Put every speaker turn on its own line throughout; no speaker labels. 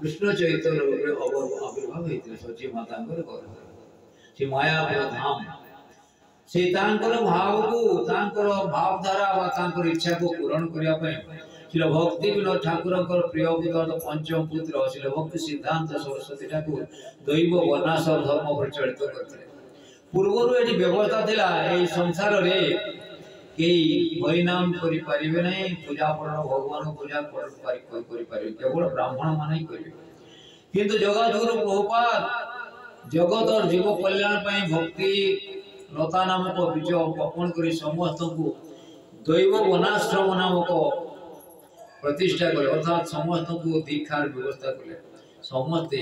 कृष्ण चैतन्य आविर्भाव होते सची माता से मायापुर धाम से भाव को भावधारा इच्छा को पूरण करने शिल भक्ति विनोद ठाकुर प्रिय पुत्र पंचम पुत्र शिल भक्ति सिद्धांत सरस्वती ठाकुर दैव वर्णाश्रम धर्म प्रचलित करते पूर्वर ये व्यवस्था थिला ए संसार रे कई हरिनाम करि परिबे नै पूजा परण भगवान पूजा करि परिबे केवल ब्राह्मण माने ही करिवे किंतु जगद्गुरु प्रभुपाद जगत और जीव कल्याण पई भक्ति लता नामक बीज बपन करी समस्त को दैव वनाश्रम नामक प्रतिष्ठा कले अर्थात समस्त को दीक्षार व्यवस्था कले समस्ते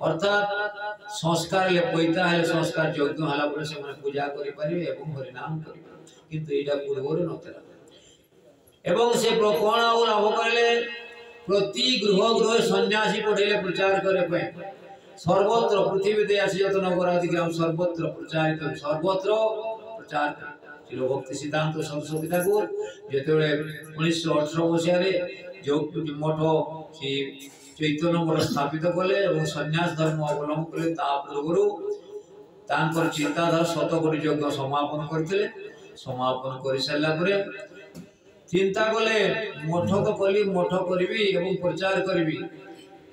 अर्थात संस्कार ले पैता है संस्कार यज्ञ हला पर से माने पूजा करि परिबे एवं हरि नाम करिबे किंतु एटा पूर्वर नतला एवं से कोण और लाभ करले प्रति गृह गृह सन्यासी पठेले प्रचार करे पे सर्वत्र पृथ्वी दे आसी जत नगरादि ग्राम सर्वत्र प्रचारित सर्वत्र प्रचार शिल भक्ति सिद्धांत सरस्वती ठाकुर जेतेबेले 1918 मसिया रे जो मठ से चैतन्य मठ स्थापित कले और सन्यास धर्म अवलंबन कले ता पूर्वरु तांकर चिंताधारा शतकोटी यज्ञ समापन करथिले समापन कर सारा पर चिंता कले मठ तो कली मठ करी एवं प्रचार करी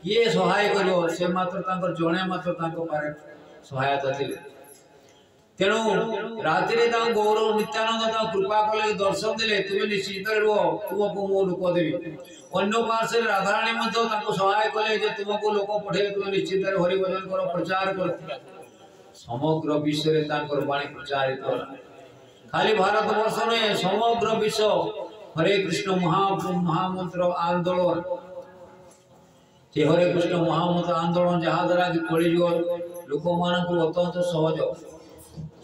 किए सहाय कर से मात्र जड़े मात्र सहायता थे तेणु राति गौरव नित्यानंद कृपा कले दर्शन देले तुम्हें निश्चित रुह तुमको मो लोक देवी अन्य पार्श्व राधाराणी सहाय कले तुमको लोक पठे तुम निश्चित हरिभजन कर प्रचार कर समग्र विश्व में वाणी प्रचारित खाली भारत वर्ष में समग्र विश्व हरे कृष्ण महामंत्र आंदोलन से हरे कृष्ण महामंत्र आंदोलन जहाँ द्वारा कि कलिजुग लोक मान अत्यंत सहज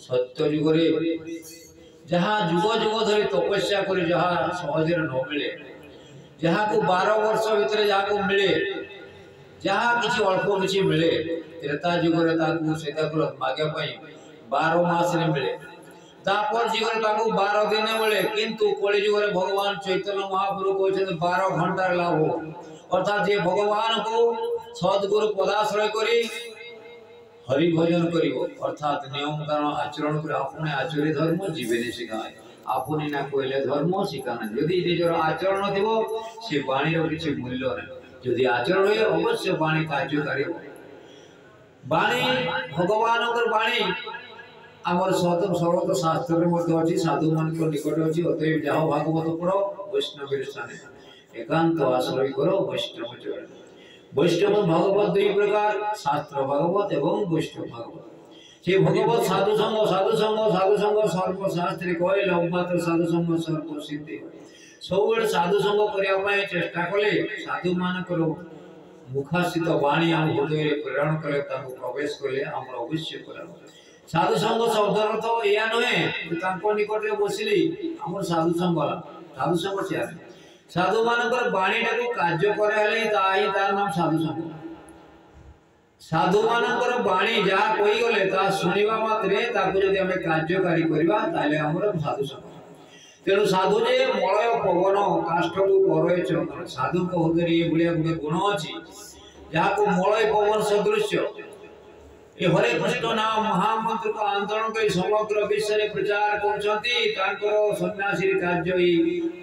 सत्य जुग जहाँ जुग जुग धरी तपस्या कर जहाँ सहज न मिले जहाँ को 12 वर्ष भितर जहाँ को मिले जहाँ किसी अल्प किसी मिले त्रेता जुग से मागे 12 मास मिले तापर जीवन ताको 12 दिन मिले किंतु कलि जुग भगवान चैतन्य महाप्रभु कहते 12 घंटा लाभ हो अर्थात जे भगवान को सद्गुरु पदाश्रय करी हरि भजन करिवो अर्थात नियम कारण आचरण कर आपने आचरी धर्म जीवने सिखाए आपने ना कहले धर्म सिखाना यदि निजर आचरण नथिबो से वाणी रो किछि मूल्य नै यदि आचरण होय अवश्य वाणी कार्यकारी वाणी भगवान कर वाणी आमर स्वतंत्र सर्वत्र शास्त्र में मध्य अछि साधु मान को निकट अछि अतएव जाओ भागवत पढ़ो वैष्णव स्थाने एकांत आश्रय करो वैष्णव चरण वैष्णव भागवत दुई प्रकार शास्त्र भागवत एवं वैष्णव भागवत से भगवत साधु संग सर्व शास्त्र कहे लवमात्र साधु संग सर्व सिद्धि सब साधु संग करने चेष्टा कले साधु मान मुखास्थित वाणी आम हृदय प्रेरण कले प्रवेश कले आम अवश्य कल्याण साधु संग शब्द अर्थ या नुहे निकट में बसिली आम साधु संग से साधु मान वाणी टाक कार्य कराई तार नाम साधु संग साधु मान वाणी जहाँ कहीगले शुणा मात्रे कार्यकारी करवा साधु संग तेणु साधु जे मलय पवन काष्ठ को करे चंदन साधु हृदय ये भाया गोटे गुण अच्छी जहाँ को मलय पवन सदृश ये हरे कृष्ण नाम महामंत्र को आंदोलन कर समग्र विश्व में प्रचार कर सन्यासी कार्य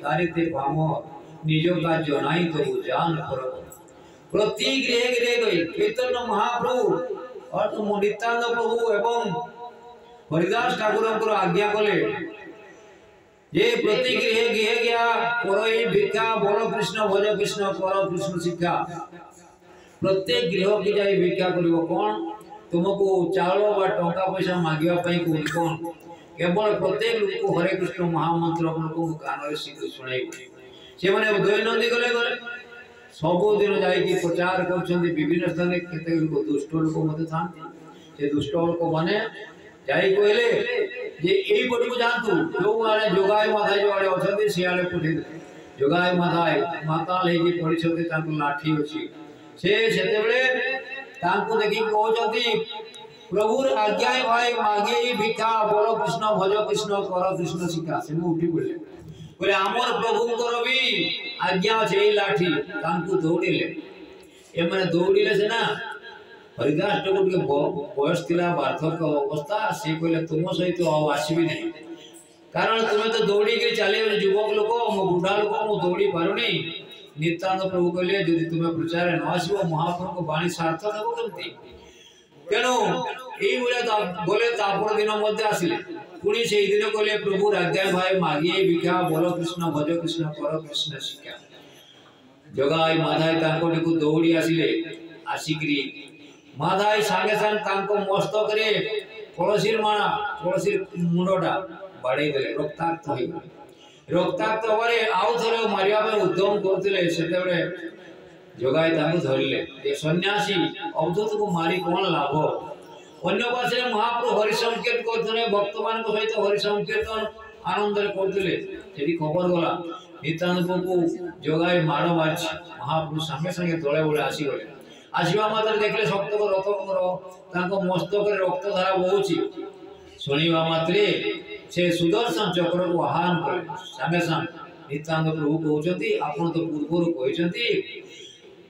तारिते पाम निज कार्य नाई तो जान कर प्रति गृह गृह गई चैतन्य महाप्रभु और तुम नित्यानंद प्रभु एवं हरिदास ठाकुर आज्ञा कले ये प्रति गृह गृह गया करई भिक्षा बोल कृष्ण भज कृष्ण कर कृष्ण शिक्षा प्रत्येक गृह की जाए भिक्षा करिवो कौन तुमको चावल बा टंका पैसा मांगवा कौन केवल प्रत्येक लोक को हरे कृष्ण महामंत्र कान शुणाई से मैंने दैनंदिन गले गले सबुदिन जाकि प्रचार कर विभिन्न स्थान केते दुष्ट लोक था दुष्ट लोक मैंने जाई कहले जे एई पट को जानतु जो आले जोगाई माथाई जो आले अछंती से आले पुठी जोगाई माथाई माताल हे कि पड़िछते तांको लाठी अछि से सेतेबेले तांको देखि कहउछंती प्रभु आज्ञा भाई मागे भिक्षा बोलो कृष्ण भज कृष्ण कर कृष्ण शिक्षा से उठी बोले बोले आमर प्रभु कर भी आज्ञा छै लाठी तांको दौड़िले एमने दौड़िले सेना हरिदास ठाकुर के बयस थिला वार्धक्य अवस्था से कहले तुम सहित आसबि नहीं कारण तुम्हें तो दौड़ी के चले युवक लोक मो बुढ़ा लोक मु दौड़ी पारुनी नित्यानंद प्रभु कहले यदि तुम्हें प्रचार न आसो महाप्रभु को बाणी सार्थक हेबो केमती तेणु एई बोले तापर दिन मध्य आसिले पुणी से दिन कहले प्रभु राजा भाई मागिए भिक्षा बोल कृष्ण भज कृष्ण कर कृष्ण शिक्षा जगाई माधाई तांको को दौड़ी आसिले आसिकरी माधाई सांगे सांग तांको मस्तक रे कलसीर माणा कलसीर मुंडटा बाड़े देले रक्ताक्त होई रक्ताक्त होरे आउ थरे मारिया पे उद्यम करथिले सेते बेले जगाई तांको धरिले ए सन्यासी अवधूत को मारी कोन लाभ अन्य पासे महाप्रभु हरि संकीर्तन करथले भक्त मान को सहित हरि संकीर्तन आनंद रे करथिले जेदी खबर गला नित्यानंद को जगाई मारो मारछ महाप्रभु संगे संगे तळे बोले आसी गले आसीबा मात्र देखले सप्त को रथ तांको मस्तक रे रक्त धारा बहुची सुनिबा मात्रे से सुदर्शन चक्र को आह्वान करे संगे संग नित्यानंद प्रभु कहउचंती आपण तो पूर्वरु कहिसंती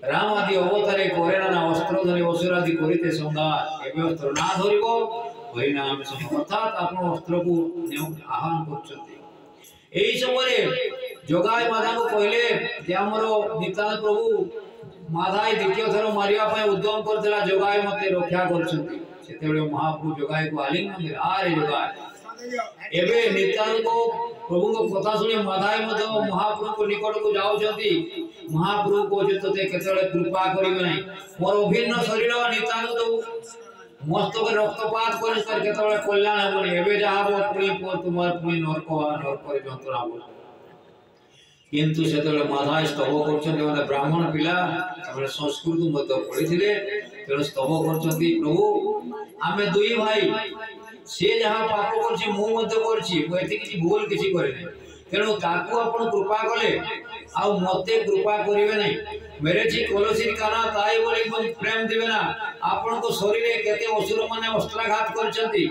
राम आदि अवतारे करेना ना अस्त्र धरि असुर आदि करिते संगार एबे अस्त्र ना धरिबो हरि नाम अर्थात आपण अस्त्र को आह्वान करचंती एई समय जोगाई माधा को कहले जे हमरो नित्यानंद प्रभु माधाई द्वितीय थर मारिया पय उद्यम करथला जोगाई मते रक्षा करचंती सेतेबे महाप्रभु जोगाई को आलिंगन दे आरे जोगाई एबे नित्यानंद को प्रभु को कथा सुनी माधाई मते महाप्रभु को निकट को जाउचंती महाप्रभु को जते केतले कृपा करिवे नै मोर अभिन्न शरीर नित्यानंद मस्तक रक्तपात कर केतले कल्याण हेबो एबे जाबो पुनी तुम्हार पुनी नरक रे जंतुना हो किंतु सेतले माधाई स्तव करछन्ते माने ब्राह्मण पिला हमरे संस्कृत मते पढिथिले तेणु स्तव करछन्ती प्रभु आमे दुई भाई से जहां पाप करछि मु मते करछि मु एति किछि भूल किछि करे नै तेणु ताकू आपण कृपा कले आ मते कृपा करिवे नै मेरे जी कलसीर काना ताई बोली मन प्रेम दिबे ना आपण को शरीरे केते असुर माने अस्त्राघात करछन्ती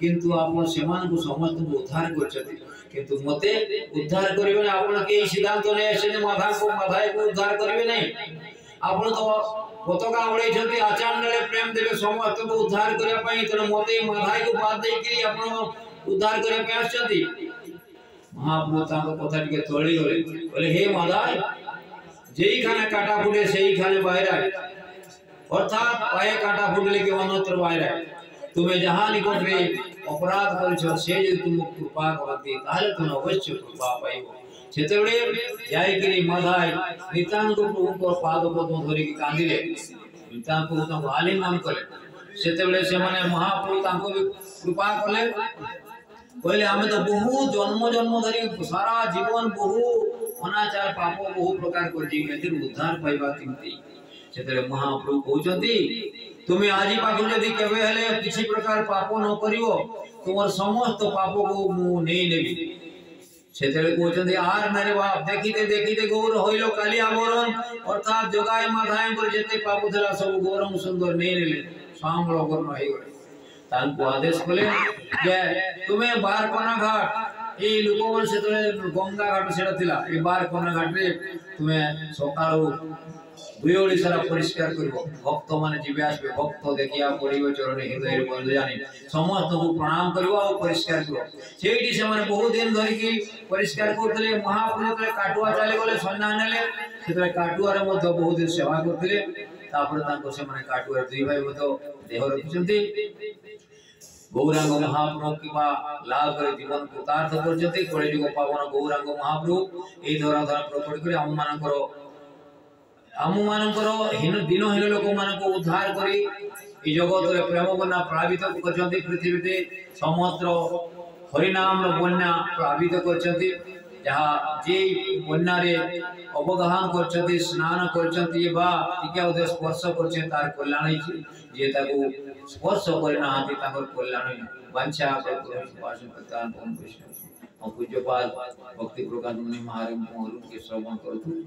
किंतु आपण सेमान को समस्त को उद्धार करछन्ती किंतु मते उद्धार करिवे ना आपण के सिद्धांत नै एसे माधा को माधाई को उद्धार करिवे नै आपण तो पताका उड़ै छथि आचार्य प्रेम देबे समस्त को उद्धार करिया पई तने मते माधाई को बात देई कि आपण उद्धार करिया पई आछथि महाप्रभु ताको कथा टिके तोळी गले बोले हे माधाई जेई खाने काटा फुटे सेई खाने बाहर आए अर्थात पाए काटा फुटले के अन्यत्र बाहर आए तुम्हें जहां निकट रे अपराध करछो से जे तुम कृपा करती ताले तुम अवश्य कृपा पाइबो सेतेबे जाय करी माधाई नित्यानंद प्रभु को पाद पद्म धरि के कांदिले नित्यानंद प्रभु ताको आलिंगन कले सेतेबे से माने महाप्रभु ताको कृपा कले कहले हमें तो बहु जन्म जन्म धरि सारा जीवन बहु अनाचार पाप बहु प्रकार कर जी के उद्धार पाइबा किंती सेतेबे महाप्रभु कहउचंती तुम्हें आजी पाखु यदि केबे हेले किसी प्रकार पाप न करिवो तुमर समस्त पाप को मु नै लेबी सेतेबे कहउचंती आर नरे बाप देखिते गौर होइलो काली आवरण अर्थात जोगाय माधाय पर जेते पाप थला सब गौरम सुंदर नै लेले सामलो वर्ण होई गले तांको आदेश कले जे तुम्हें बार कोना घाट ए लोकवन से गंगा घाट सेटा थिला ए बार कोना घाट रे तुम्हें सकाळो दुयोडी सारा परिष्कार करबो भक्त माने जीवे आसबे भक्त देखिया पड़िबो चरण हृदय रे बंद जानि समस्त को प्रणाम करबो आ परिष्कार करबो सेठी से माने बहुत दिन धरि की परिष्कार करथले महाप्रभु तले काटुआ चले गले सन्ना नेले सेतले काटुआ रे मध्य बहुत दिन सेवा करथले तापर ताको से माने काटुआ दुई भाई मतो देह रखिसंती गौरांग महाप्रभु किबा लाभ करे जीवन कृतार्थ करजते कलियुग पावन गौरांग महाप्रभु ए धरा धरा प्रकट करे आम मानकर हिन दिन हिन लोक मान को उद्धार करी ए जगत रे प्रेम बन्ना प्लावित करजते पृथ्वी ते समुद्र हरिनाम रो बन्ना प्लावित करजते जहा जे बन्ना रे अवगाहन करजते स्नान करजते बा टिका उदय स्पर्श करछे तार कल्याण हि जे ताको स्पर्श करना हाथी ताकर कल्याण वांछा कर पास प्रदान पूर्ण कृष्ण और पूज्यपाद भक्ति प्रकाश मुनि महाराज के श्रवण करतु।